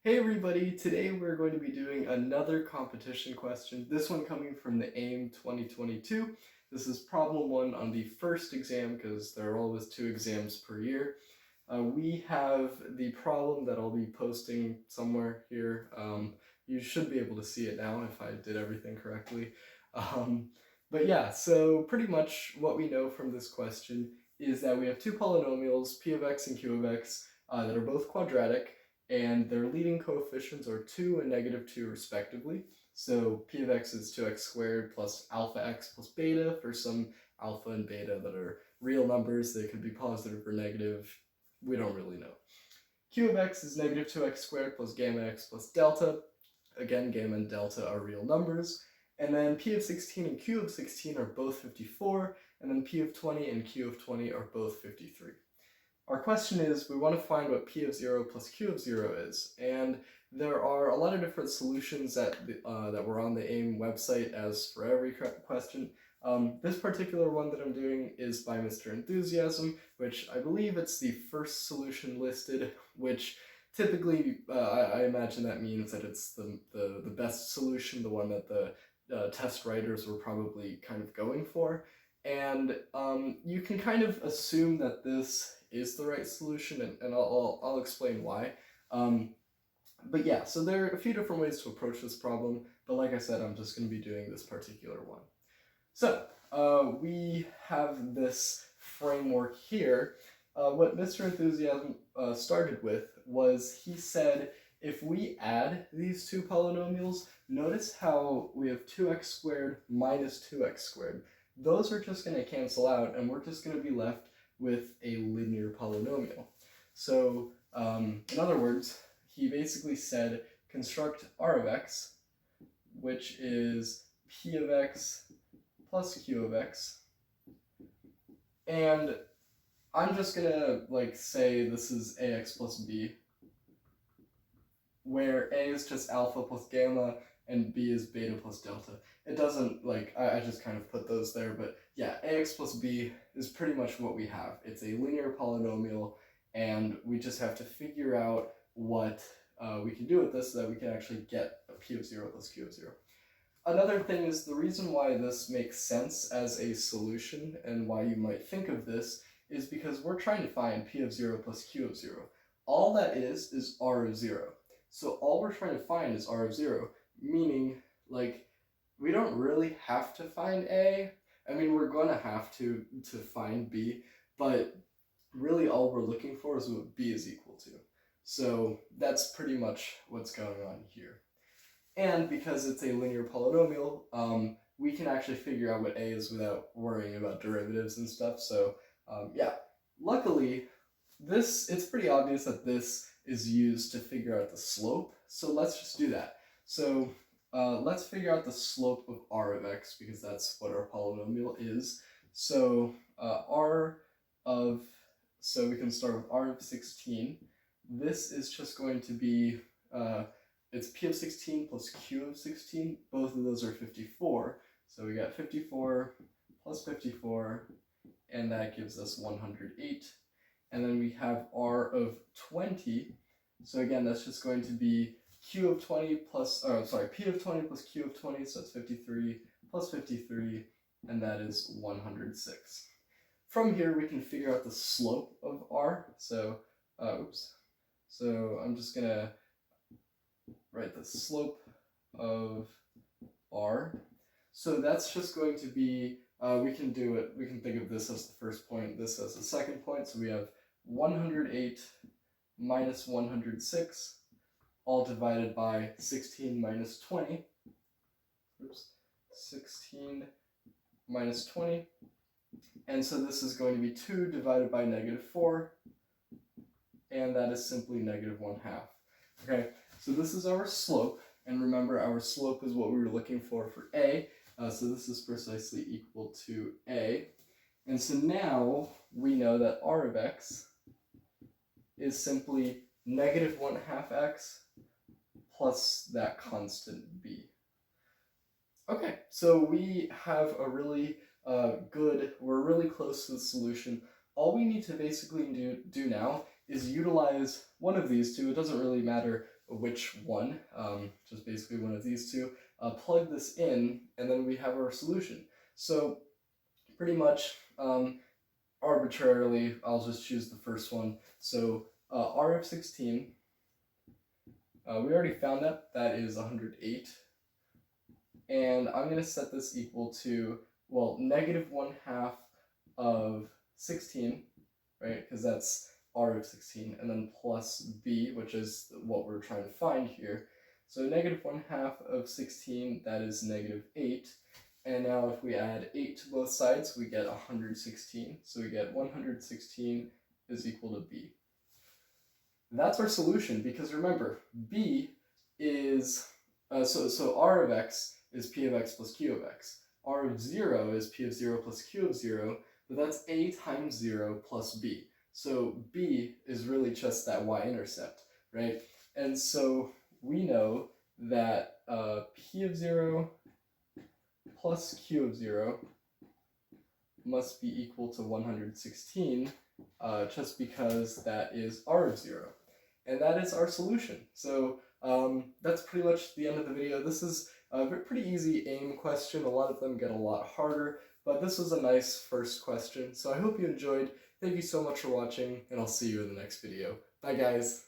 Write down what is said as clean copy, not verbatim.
Hey everybody, today we're going to be doing another competition question, this one coming from the AIME 2022. This is problem 1 on the first exam because there are always 2 exams per year. We have the problem that I'll be posting somewhere here. You should be able to see it now if I did everything correctly. But yeah, so pretty much what we know from this question is that we have 2 polynomials, p of x and q of x, that are both quadratic, and their leading coefficients are 2 and -2 respectively. So p of x is 2x squared plus alpha x plus beta for some alpha and beta that are real numbers. They could be positive or negative. We don't really know. Q of x is -2x squared plus gamma x plus delta. Again, gamma and delta are real numbers. And then p of 16 and q of 16 are both 54, and then p of 20 and q of 20 are both 53. Our question is, we want to find what p of 0 plus q of 0 is, and there are a lot of different solutions that were on the AIME website as for every question. This particular one that I'm doing is by Mr. Enthusiasm, which I believe it's the first solution listed, which typically I imagine that means that it's the best solution, the one that the test writers were probably kind of going for. And you can kind of assume that this is the right solution, and I'll explain why. But yeah, so there are a few different ways to approach this problem, but like I said, I'm just going to be doing this particular one. So we have this framework here. What Mr. Enthusiasm started with was he said, if we add these 2 polynomials, notice how we have 2x squared minus 2x squared. Those are just going to cancel out, and we're just going to be left with a linear polynomial. So in other words, he basically said construct r of x, which is p of x plus q of x, and I'm just gonna say this is ax plus b, where a is just alpha plus gamma and b is beta plus delta. It doesn't, I just kind of put those there, but yeah, ax plus b is pretty much what we have. It's a linear polynomial, and we just have to figure out what we can do with this so that we can actually get a p of 0 plus q of 0. Another thing is the reason why this makes sense as a solution and why you might think of this is because we're trying to find p of 0 plus q of 0. All that is r of 0. So all we're trying to find is r of 0, meaning we don't really have to find a. I mean, we're going to have to find b, but really all we're looking for is what b is equal to. So that's pretty much what's going on here. And because it's a linear polynomial, we can actually figure out what a is without worrying about derivatives and stuff. So yeah, luckily, it's pretty obvious that this is used to figure out the slope. So let's just do that. So let's figure out the slope of r of x, because that's what our polynomial is. So so we can start with r of 16. This is just going to be, it's p of 16 plus q of 16. Both of those are 54. So we got 54 plus 54, and that gives us 108. And then we have r of 20. So again, that's just going to be q of 20 plus, p of 20 plus q of 20, so that's 53 plus 53, and that is 106. From here, we can figure out the slope of r. So, So I'm just gonna write the slope of r. So that's just going to be, we can think of this as the first point, this as the second point. So we have 108 minus 106, all divided by 16 minus 20. 16 minus 20. And so this is going to be 2 divided by -4, and that is simply -1/2. Okay, so this is our slope, and remember our slope is what we were looking for a, so this is precisely equal to a. And so now we know that r of x is simply -1/2 x plus that constant b. Okay, so we have a really we're really close to the solution. All we need to basically do now is utilize one of these two. It doesn't really matter which one, just basically one of these two, plug this in, and then we have our solution. So pretty much arbitrarily, I'll just choose the first one. So r of 16, we already found that is 108. And I'm going to set this equal to, well, negative 1/2 of 16, right? Because that's r of 16, and then plus b, which is what we're trying to find here. So negative 1/2 of 16, that is negative 8. And now if we add 8 to both sides, we get 116. So we get 116 is equal to b. That's our solution, because remember, b is, so r of x is p of x plus q of x. R of 0 is p of 0 plus q of 0, but that's a times 0 plus b. So b is really just that y-intercept, right? And so we know that p of 0 plus q of 0 must be equal to 116, just because that is r of 0. And that is our solution. So that's pretty much the end of the video. This is a pretty easy AIME question. A lot of them get a lot harder, but this was a nice first question. So I hope you enjoyed. Thank you so much for watching, and I'll see you in the next video. Bye, guys.